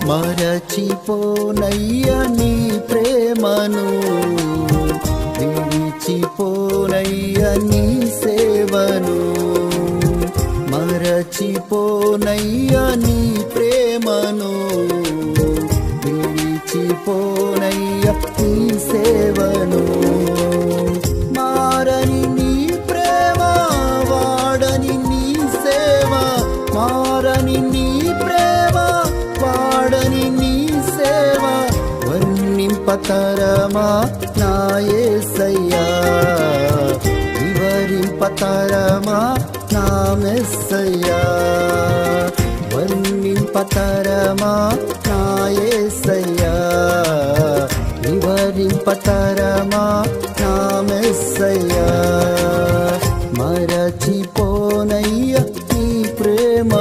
మరచిపోనయ్యా నీ ప్రేమను, విడిచిపోనయ్యా నీ సేవను. మరచిపోనయ్యా నీ ప్రేమను, విడిచిపోనయ్యా నీ సేవను. మారని నీ ప్రేమ, వాడని నీ సేవ, మారని నీ ప్రేమ, వాడని నీ సేవ. వర్ణింపతరమా నా యేసయ్యా, వివరింపతరమా నా మెస్సయ్యా. వర్ణింపతరమా నా యేసయ్యా, వివరింపతరమా నా మెస్సయ్యా. మరచిపోనయ్యా నీ ప్రేమ